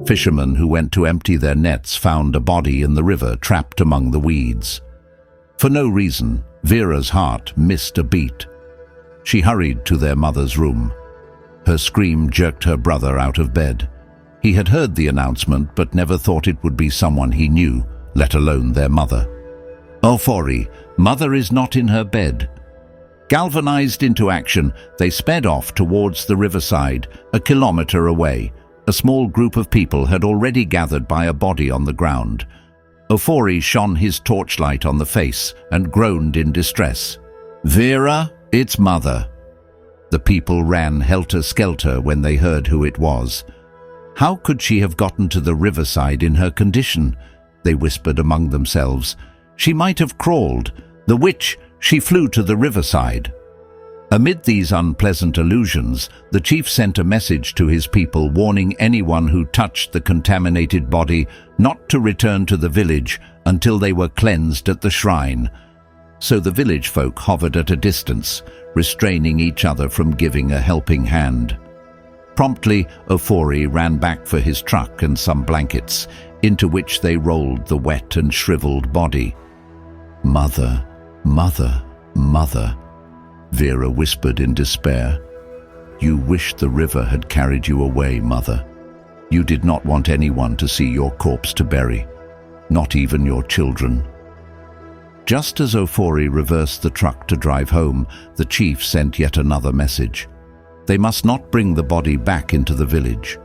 Fishermen who went to empty their nets found a body in the river trapped among the weeds. For no reason, Vera's heart missed a beat. She hurried to their mother's room. Her scream jerked her brother out of bed. He had heard the announcement but never thought it would be someone he knew, let alone their mother. "Ofori, mother is not in her bed." Galvanized into action, they sped off towards the riverside, a kilometer away. A small group of people had already gathered by a body on the ground. Ofori shone his torchlight on the face and groaned in distress. "Vera, it's mother." The people ran helter-skelter when they heard who it was. How could she have gotten to the riverside in her condition? They whispered among themselves. She might have crawled. The witch, she flew to the riverside. Amid these unpleasant illusions, the chief sent a message to his people warning anyone who touched the contaminated body not to return to the village until they were cleansed at the shrine. So the village folk hovered at a distance, restraining each other from giving a helping hand. Promptly, Ofori ran back for his truck and some blankets, into which they rolled the wet and shriveled body. "Mother, mother, mother," Vera whispered in despair. "You wished the river had carried you away, mother. You did not want anyone to see your corpse to bury, not even your children." Just as Ofori reversed the truck to drive home, the chief sent yet another message. They must not bring the body back into the village.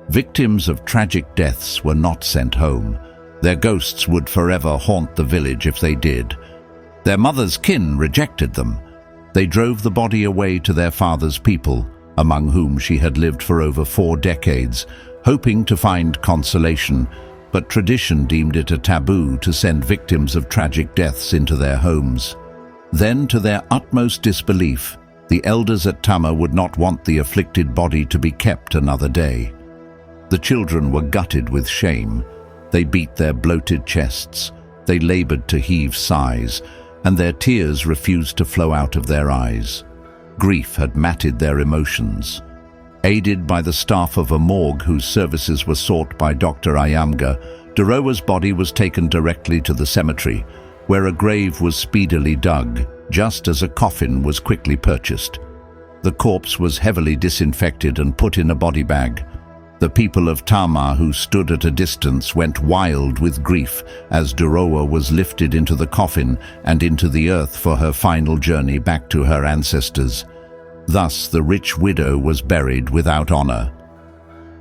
Victims of tragic deaths were not sent home. Their ghosts would forever haunt the village if they did. Their mother's kin rejected them. They drove the body away to their father's people, among whom she had lived for over 4 decades, hoping to find consolation, but tradition deemed it a taboo to send victims of tragic deaths into their homes. Then, to their utmost disbelief, the elders at Tama would not want the afflicted body to be kept another day. The children were gutted with shame. They beat their bloated chests. They labored to heave sighs, and their tears refused to flow out of their eyes. Grief had matted their emotions. Aided by the staff of a morgue whose services were sought by Dr. Ayamga, Durowa's body was taken directly to the cemetery, where a grave was speedily dug, just as a coffin was quickly purchased. The corpse was heavily disinfected and put in a body bag. The people of Tama who stood at a distance went wild with grief as Durowa was lifted into the coffin and into the earth for her final journey back to her ancestors. Thus the rich widow was buried without honor.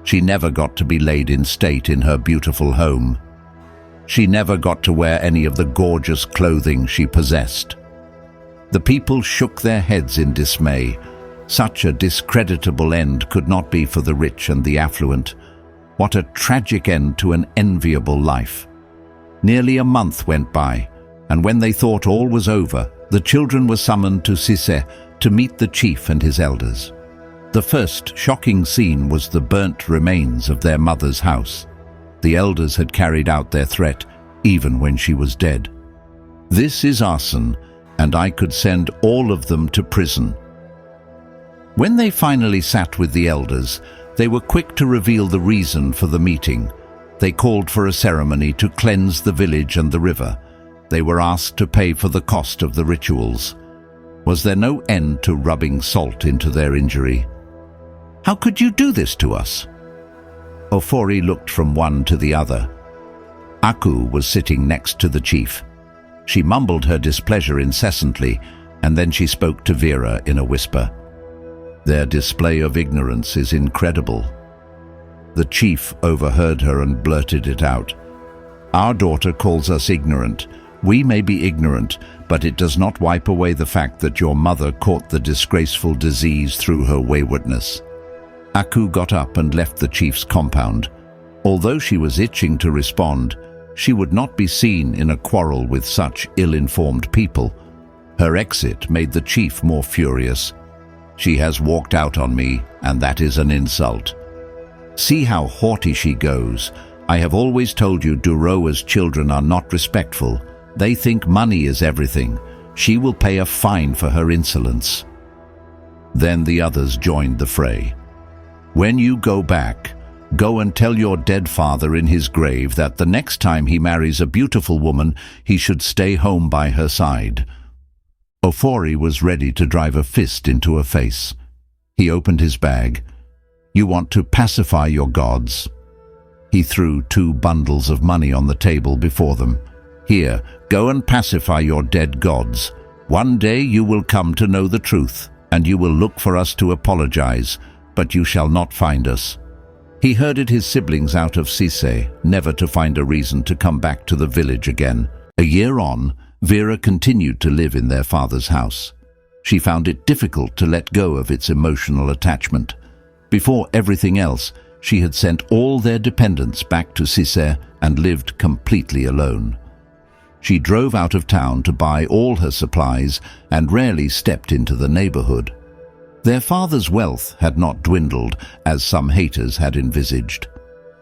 She never got to be laid in state in her beautiful home. She never got to wear any of the gorgeous clothing she possessed. The people shook their heads in dismay. Such a discreditable end could not be for the rich and the affluent. What a tragic end to an enviable life. Nearly a month went by, and when they thought all was over, the children were summoned to Sise to meet the chief and his elders. The first shocking scene was the burnt remains of their mother's house. The elders had carried out their threat, even when she was dead. "This is arson, and I could send all of them to prison." When they finally sat with the elders, they were quick to reveal the reason for the meeting. They called for a ceremony to cleanse the village and the river. They were asked to pay for the cost of the rituals. Was there no end to rubbing salt into their injury? "How could you do this to us?" Ofori looked from one to the other. Aku was sitting next to the chief. She mumbled her displeasure incessantly, and then she spoke to Vera in a whisper. "Their display of ignorance is incredible." The chief overheard her and blurted it out. "Our daughter calls us ignorant. We may be ignorant, but it does not wipe away the fact that your mother caught the disgraceful disease through her waywardness." Aku got up and left the chief's compound. Although she was itching to respond, she would not be seen in a quarrel with such ill-informed people. Her exit made the chief more furious. "She has walked out on me, and that is an insult. See how haughty she goes. I have always told you Durowa's children are not respectful. They think money is everything. She will pay a fine for her insolence." Then the others joined the fray. "When you go back, Go and tell your dead father in his grave that the next time he marries a beautiful woman, he should stay home by her side." Ofori was ready to drive a fist into her face. He opened his bag. "You want to pacify your gods?" He threw 2 bundles of money on the table before them. "Here, go and pacify your dead gods. One day you will come to know the truth, and you will look for us to apologize, but you shall not find us." He herded his siblings out of Sise, never to find a reason to come back to the village again. A year on, Vera continued to live in their father's house. She found it difficult to let go of its emotional attachment. Before everything else, she had sent all their dependents back to Sise and lived completely alone. She drove out of town to buy all her supplies and rarely stepped into the neighborhood. Their father's wealth had not dwindled, as some haters had envisaged.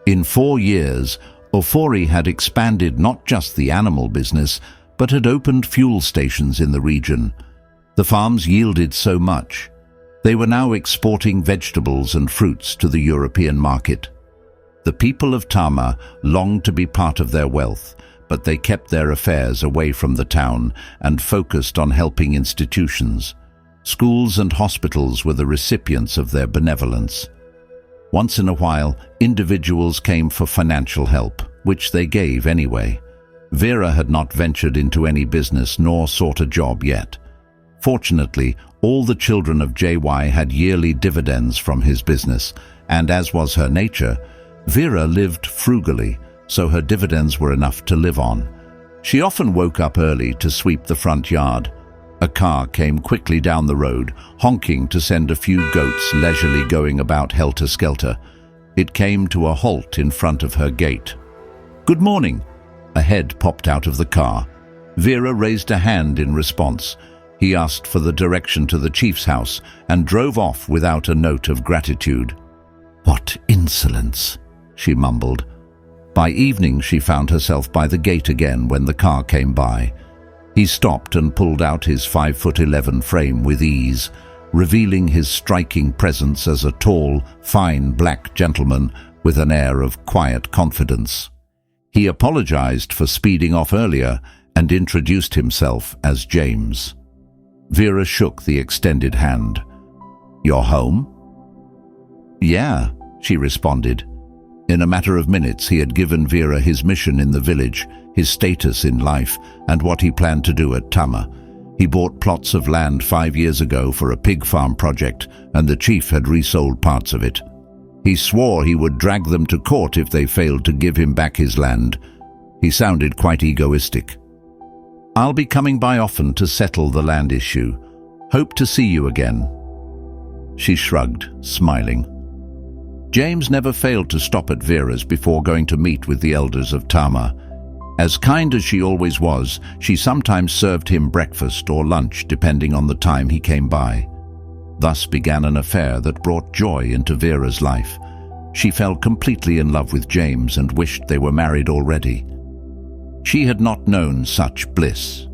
In 4 years, Ofori had expanded not just the animal business, but had opened fuel stations in the region. The farms yielded so much. They were now exporting vegetables and fruits to the European market. The people of Tama longed to be part of their wealth, but they kept their affairs away from the town and focused on helping institutions. Schools and hospitals were the recipients of their benevolence. Once in a while, individuals came for financial help, which they gave anyway. Vera had not ventured into any business nor sought a job yet. Fortunately, all the children of JY had yearly dividends from his business, and as was her nature, Vera lived frugally, so her dividends were enough to live on. She often woke up early to sweep the front yard. A car came quickly down the road, honking to send a few goats leisurely going about helter-skelter. It came to a halt in front of her gate. "Good morning." A head popped out of the car. Vera raised a hand in response. He asked for the direction to the chief's house and drove off without a note of gratitude. "What insolence," she mumbled. By evening, she found herself by the gate again when the car came by. He stopped and pulled out his 5'11" frame with ease, revealing his striking presence as a tall, fine black gentleman with an air of quiet confidence. He apologized for speeding off earlier and introduced himself as James. Vera shook the extended hand. "You're home?" "Yeah," she responded. In a matter of minutes, he had given Vera his mission in the village, his status in life, and what he planned to do at Tama. He bought plots of land 5 years ago for a pig farm project, and the chief had resold parts of it. He swore he would drag them to court if they failed to give him back his land. He sounded quite egoistic. "I'll be coming by often to settle the land issue. Hope to see you again." She shrugged, smiling. James never failed to stop at Vera's before going to meet with the elders of Tama. As kind as she always was, she sometimes served him breakfast or lunch depending on the time he came by. Thus began an affair that brought joy into Vera's life. She fell completely in love with James and wished they were married already. She had not known such bliss.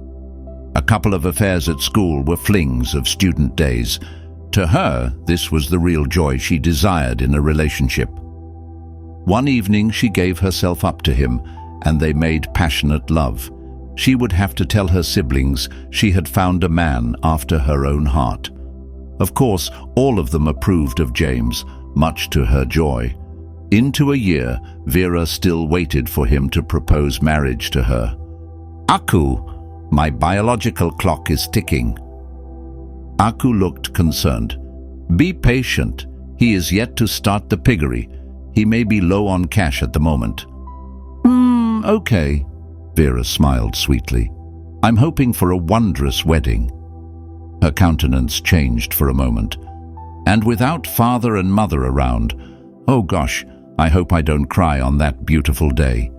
A couple of affairs at school were flings of student days. To her, this was the real joy she desired in a relationship. One evening she gave herself up to him, and they made passionate love. She would have to tell her siblings she had found a man after her own heart. Of course, all of them approved of James, much to her joy. Into a year, Vera still waited for him to propose marriage to her. "Aku, my biological clock is ticking." Aku looked concerned. "Be patient. He is yet to start the piggery. He may be low on cash at the moment." Okay," Vera smiled sweetly. "I'm hoping for a wondrous wedding." Her countenance changed for a moment. "And without father and mother around. Oh gosh, I hope I don't cry on that beautiful day."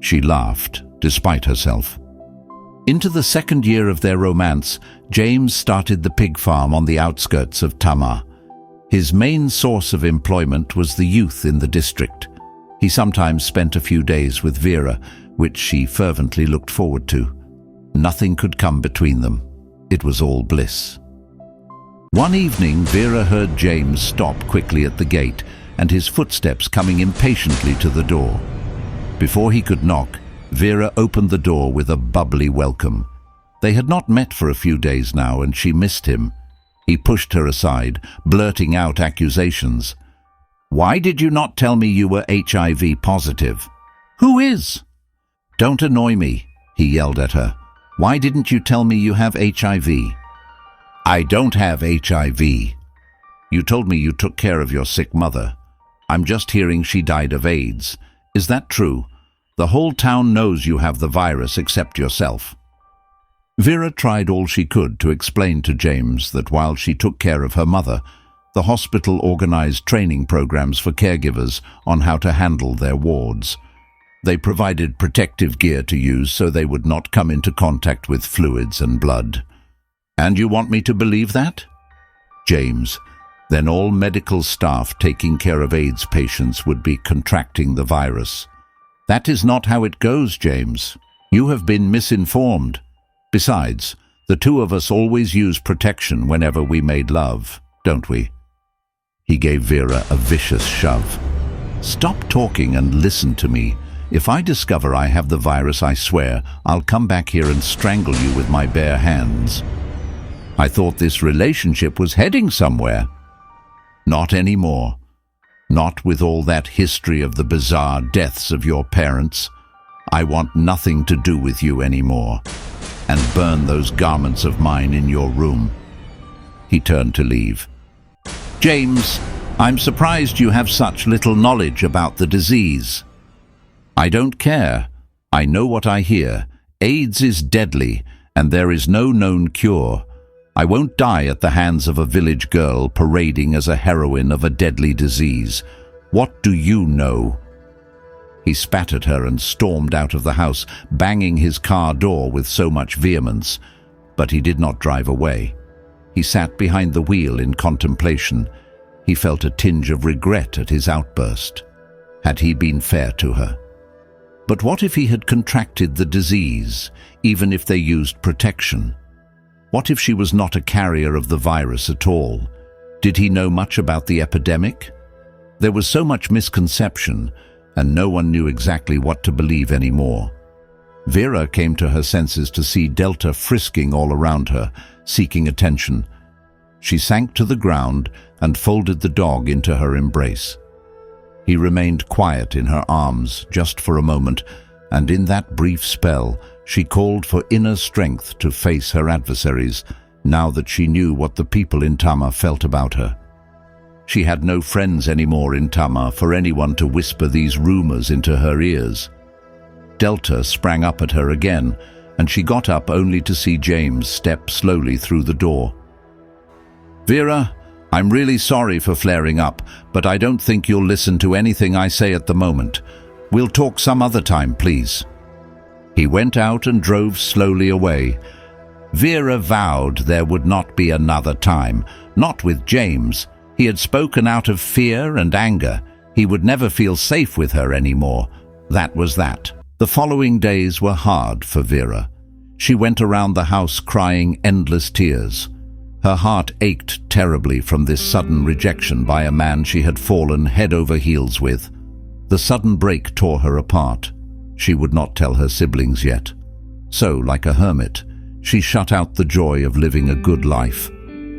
She laughed, despite herself. Into the second year of their romance, James started the pig farm on the outskirts of Tama. His main source of employment was the youth in the district. He sometimes spent a few days with Vera, which she fervently looked forward to. Nothing could come between them. It was all bliss. One evening, Vera heard James stop quickly at the gate, and his footsteps coming impatiently to the door. Before he could knock, Vera opened the door with a bubbly welcome. They had not met for a few days now, and she missed him. He pushed her aside, blurting out accusations. "Why did you not tell me you were HIV positive?" "Who is?" "Don't annoy me," he yelled at her. "Why didn't you tell me you have HIV?" "I don't have HIV. You told me you took care of your sick mother. I'm just hearing she died of AIDS. Is that true? The whole town knows you have the virus except yourself." Vera tried all she could to explain to James that while she took care of her mother, the hospital organized training programs for caregivers on how to handle their wards. They provided protective gear to use so they would not come into contact with fluids and blood. "And you want me to believe that?" "James, then all medical staff taking care of AIDS patients would be contracting the virus." "That is not how it goes, James. You have been misinformed. Besides, the two of us always use protection whenever we made love, don't we?" He gave Vera a vicious shove. "Stop talking and listen to me. If I discover I have the virus, I swear I'll come back here and strangle you with my bare hands." "I thought this relationship was heading somewhere." "Not anymore. Not with all that history of the bizarre deaths of your parents. I want nothing to do with you anymore. And burn those garments of mine in your room." He turned to leave. "James, I'm surprised you have such little knowledge about the disease." "I don't care. I know what I hear. AIDS is deadly, and there is no known cure. I won't die at the hands of a village girl parading as a heroine of a deadly disease. What do you know?" He spat at her and stormed out of the house, banging his car door with so much vehemence. But he did not drive away. He sat behind the wheel in contemplation. He felt a tinge of regret at his outburst. Had he been fair to her? But what if he had contracted the disease, even if they used protection? What if she was not a carrier of the virus at all? Did he know much about the epidemic? There was so much misconception, and no one knew exactly what to believe anymore. Vera came to her senses to see Delta frisking all around her, seeking attention. She sank to the ground and folded the dog into her embrace. He remained quiet in her arms just for a moment, and in that brief spell, she called for inner strength to face her adversaries, now that she knew what the people in Tama felt about her. She had no friends anymore in Tama for anyone to whisper these rumors into her ears. Delta sprang up at her again, and she got up only to see James step slowly through the door. "Vera, I'm really sorry for flaring up, but I don't think you'll listen to anything I say at the moment. We'll talk some other time, please." He went out and drove slowly away. Vera vowed there would not be another time, not with James. He had spoken out of fear and anger. He would never feel safe with her anymore. That was that. The following days were hard for Vera. She went around the house crying endless tears. Her heart ached terribly from this sudden rejection by a man she had fallen head over heels with. The sudden break tore her apart. She would not tell her siblings yet. So, like a hermit, she shut out the joy of living a good life.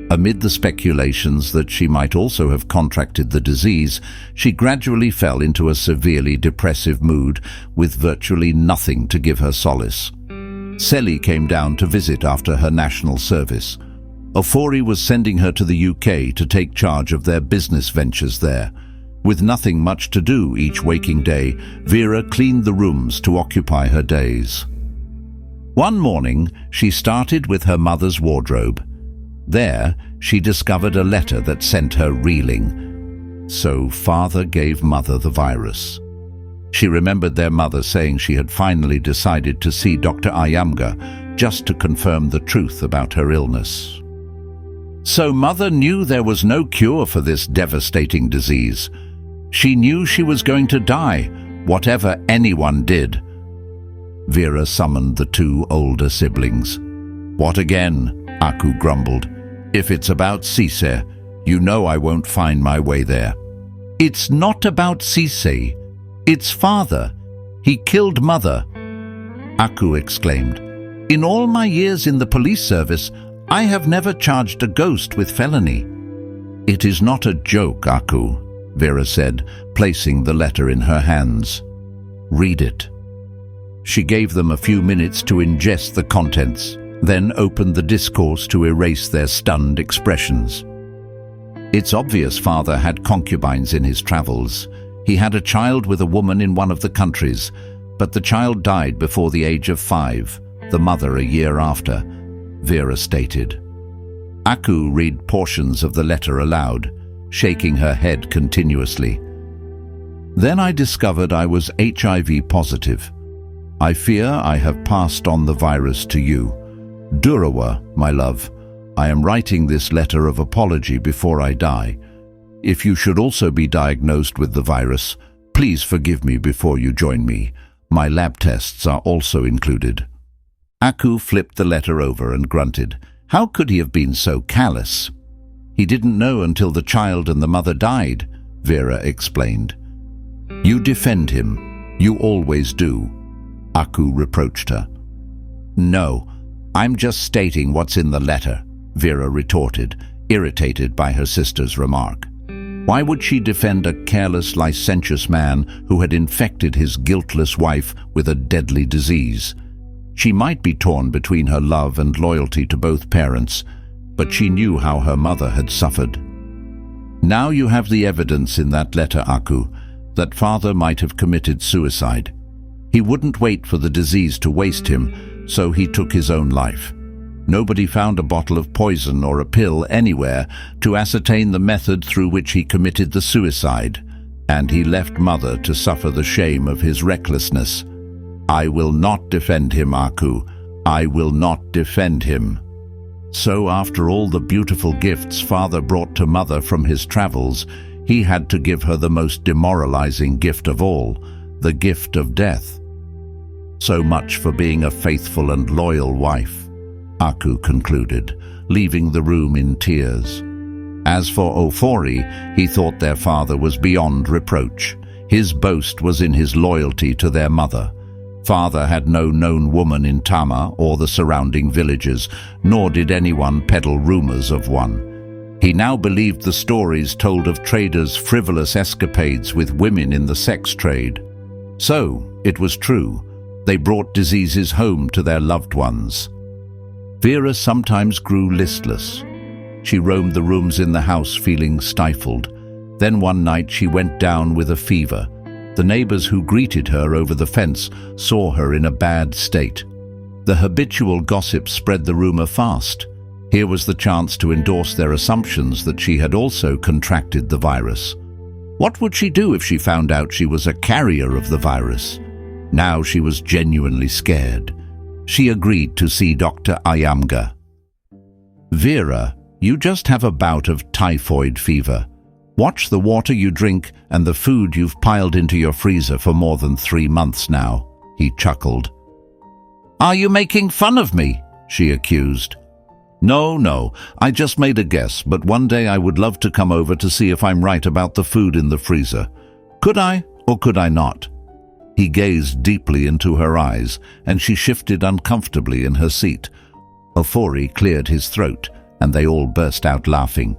Amid the speculations that she might also have contracted the disease, she gradually fell into a severely depressive mood with virtually nothing to give her solace. Sally came down to visit after her national service. Ofori was sending her to the UK to take charge of their business ventures there. With nothing much to do each waking day, Vera cleaned the rooms to occupy her days. One morning, she started with her mother's wardrobe. There, she discovered a letter that sent her reeling. So father gave mother the virus. She remembered their mother saying she had finally decided to see Dr. Ayamga just to confirm the truth about her illness. So mother knew there was no cure for this devastating disease. She knew she was going to die, whatever anyone did. Vera summoned the two older siblings. "What again?" Aku grumbled. "If it's about Cisse, you know I won't find my way there." "It's not about Sise. It's father. He killed mother," Aku exclaimed. "In all my years in the police service, I have never charged a ghost with felony." "It is not a joke, Aku," Vera said, placing the letter in her hands. "Read it." She gave them a few minutes to ingest the contents, then opened the discourse to erase their stunned expressions. It's obvious father had concubines in his travels. He had a child with a woman in one of the countries, but the child died before the age of 5, the mother a year after, Vera stated. Aku read portions of the letter aloud, shaking her head continuously. "Then I discovered I was HIV positive. I fear I have passed on the virus to you. Durawa, my love, I am writing this letter of apology before I die. If you should also be diagnosed with the virus, please forgive me before you join me. My lab tests are also included." Aku flipped the letter over and grunted. How could he have been so callous? "He didn't know until the child and the mother died," Vera explained. "You defend him. You always do," Aku reproached her. "No, I'm just stating what's in the letter," Vera retorted, irritated by her sister's remark. Why would she defend a careless, licentious man who had infected his guiltless wife with a deadly disease? She might be torn between her love and loyalty to both parents, but she knew how her mother had suffered. "Now you have the evidence in that letter, Aku, that father might have committed suicide. He wouldn't wait for the disease to waste him, so he took his own life. Nobody found a bottle of poison or a pill anywhere to ascertain the method through which he committed the suicide, and he left mother to suffer the shame of his recklessness. I will not defend him, Aku. I will not defend him." So after all the beautiful gifts father brought to mother from his travels, he had to give her the most demoralizing gift of all, the gift of death. "So much for being a faithful and loyal wife," Aku concluded, leaving the room in tears. As for Ofori, he thought their father was beyond reproach. His boast was in his loyalty to their mother. Father had no known woman in Tama or the surrounding villages, nor did anyone peddle rumors of one. He now believed the stories told of traders' frivolous escapades with women in the sex trade. So, it was true. They brought diseases home to their loved ones. Vera sometimes grew listless. She roamed the rooms in the house feeling stifled. Then one night she went down with a fever. The neighbors who greeted her over the fence saw her in a bad state. The habitual gossip spread the rumor fast. Here was the chance to endorse their assumptions that she had also contracted the virus. What would she do if she found out she was a carrier of the virus? Now she was genuinely scared. She agreed to see Dr. Ayamga. "Vera, you just have a bout of typhoid fever. Watch the water you drink and the food you've piled into your freezer for more than 3 months now," he chuckled. "Are you making fun of me?" she accused. No, I just made a guess, but one day I would love to come over to see if I'm right about the food in the freezer. Could I, or could I not?" He gazed deeply into her eyes, and she shifted uncomfortably in her seat. Ofori cleared his throat, and they all burst out laughing.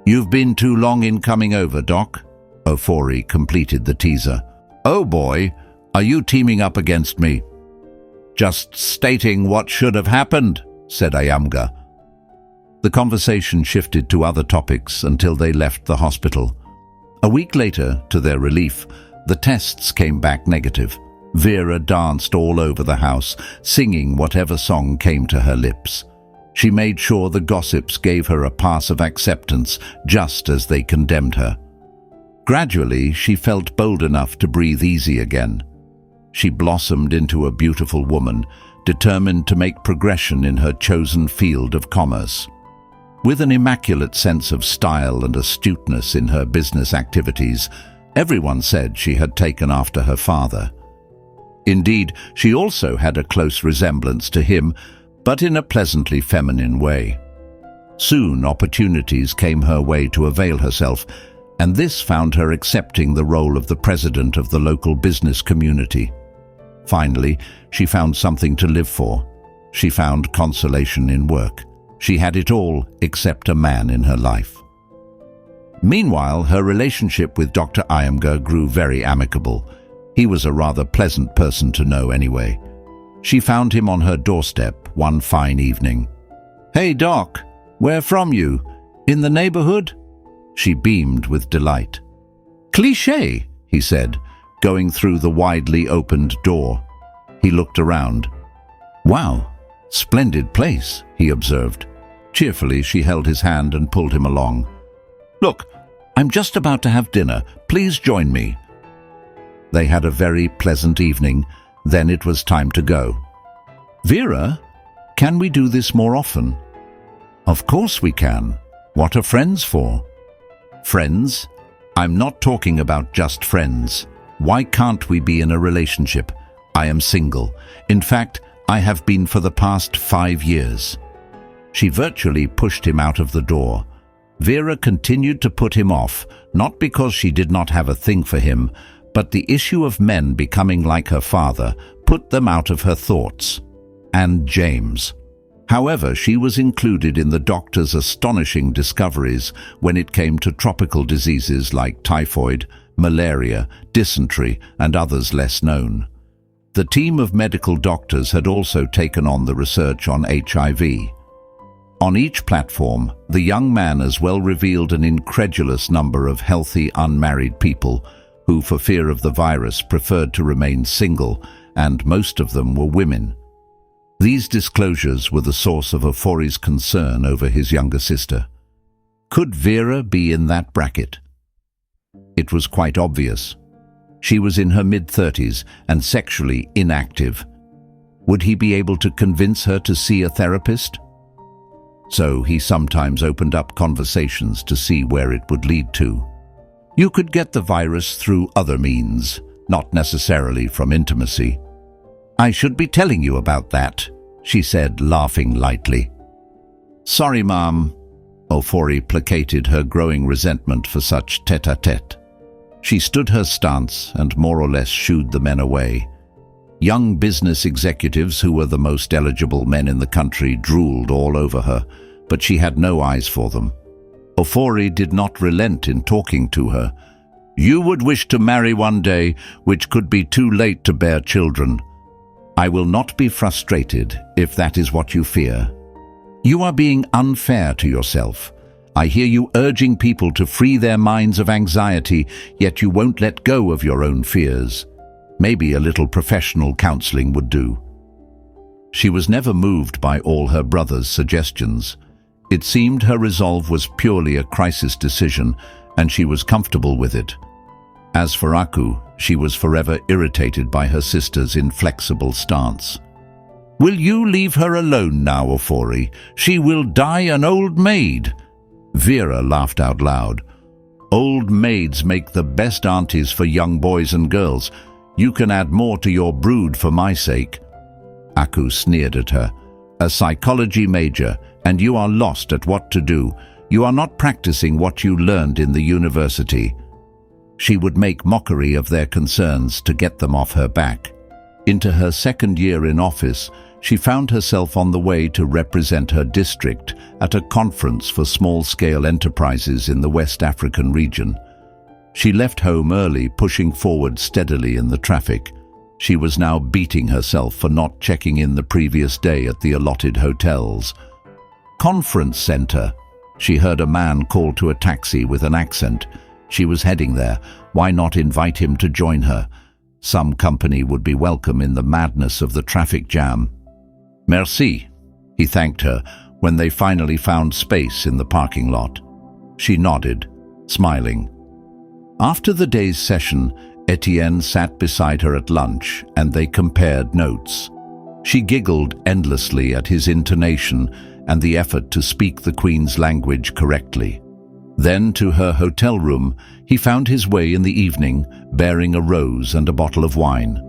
"You've been too long in coming over, Doc," Ofori completed the teaser. "Oh boy, are you teaming up against me?" "Just stating what should have happened," said Ayamga. The conversation shifted to other topics until they left the hospital. A week later, to their relief, the tests came back negative. Vera danced all over the house, singing whatever song came to her lips. She made sure the gossips gave her a pass of acceptance, just as they condemned her. Gradually, she felt bold enough to breathe easy again. She blossomed into a beautiful woman, determined to make progression in her chosen field of commerce. With an immaculate sense of style and astuteness in her business activities, everyone said she had taken after her father. Indeed, she also had a close resemblance to him, but in a pleasantly feminine way. Soon opportunities came her way to avail herself, and this found her accepting the role of the president of the local business community. Finally, she found something to live for. She found consolation in work. She had it all except a man in her life. Meanwhile, her relationship with Dr. Iyengar grew very amicable. He was a rather pleasant person to know anyway. She found him on her doorstep one fine evening. "Hey, Doc, where from you? In the neighborhood?" She beamed with delight. "Cliché," he said, going through the widely opened door. He looked around. "Wow, splendid place," he observed. Cheerfully, she held his hand and pulled him along. "Look, I'm just about to have dinner. Please join me." They had a very pleasant evening. Then it was time to go. "Vera, can we do this more often?" "Of course we can. What are friends for?" "Friends? I'm not talking about just friends. Why can't we be in a relationship? I am single. In fact, I have been for the past 5 years." She virtually pushed him out of the door. Vera continued to put him off, not because she did not have a thing for him, but the issue of men becoming like her father put them out of her thoughts. And James. However, she was included in the doctor's astonishing discoveries when it came to tropical diseases like typhoid, malaria, dysentery, and others less known. The team of medical doctors had also taken on the research on HIV. On each platform, the young man as well revealed an incredulous number of healthy, unmarried people who, for fear of the virus, preferred to remain single, and most of them were women. These disclosures were the source of Ofori's concern over his younger sister. Could Vera be in that bracket? It was quite obvious. She was in her mid-30s and sexually inactive. Would he be able to convince her to see a therapist? So he sometimes opened up conversations to see where it would lead to. You could get the virus through other means, not necessarily from intimacy. "I should be telling you about that," she said, laughing lightly. "Sorry, Mom." Ofori placated her growing resentment for such tête-à-tête. She stood her stance and more or less shooed the men away. Young business executives who were the most eligible men in the country drooled all over her, but she had no eyes for them. Ofori did not relent in talking to her. "You would wish to marry one day, which could be too late to bear children. I will not be frustrated if that is what you fear. You are being unfair to yourself. I hear you urging people to free their minds of anxiety, yet you won't let go of your own fears. Maybe a little professional counseling would do." She was never moved by all her brother's suggestions. It seemed her resolve was purely a crisis decision, and she was comfortable with it. As for Aku, she was forever irritated by her sister's inflexible stance. "Will you leave her alone now, Ofori? She will die an old maid." Vera laughed out loud. "Old maids make the best aunties for young boys and girls. You can add more to your brood for my sake." Aku sneered at her. "A psychology major, and you are lost at what to do. You are not practicing what you learned in the university." She would make mockery of their concerns to get them off her back. Into her second year in office, she found herself on the way to represent her district at a conference for small-scale enterprises in the West African region. She left home early, pushing forward steadily in the traffic. She was now beating herself for not checking in the previous day at the allotted hotels. "Conference center," she heard a man call to a taxi with an accent. She was heading there. Why not invite him to join her? Some company would be welcome in the madness of the traffic jam. "Merci," he thanked her when they finally found space in the parking lot. She nodded, smiling. After the day's session, Etienne sat beside her at lunch and they compared notes. She giggled endlessly at his intonation and the effort to speak the Queen's language correctly. Then to her hotel room, he found his way in the evening, bearing a rose and a bottle of wine.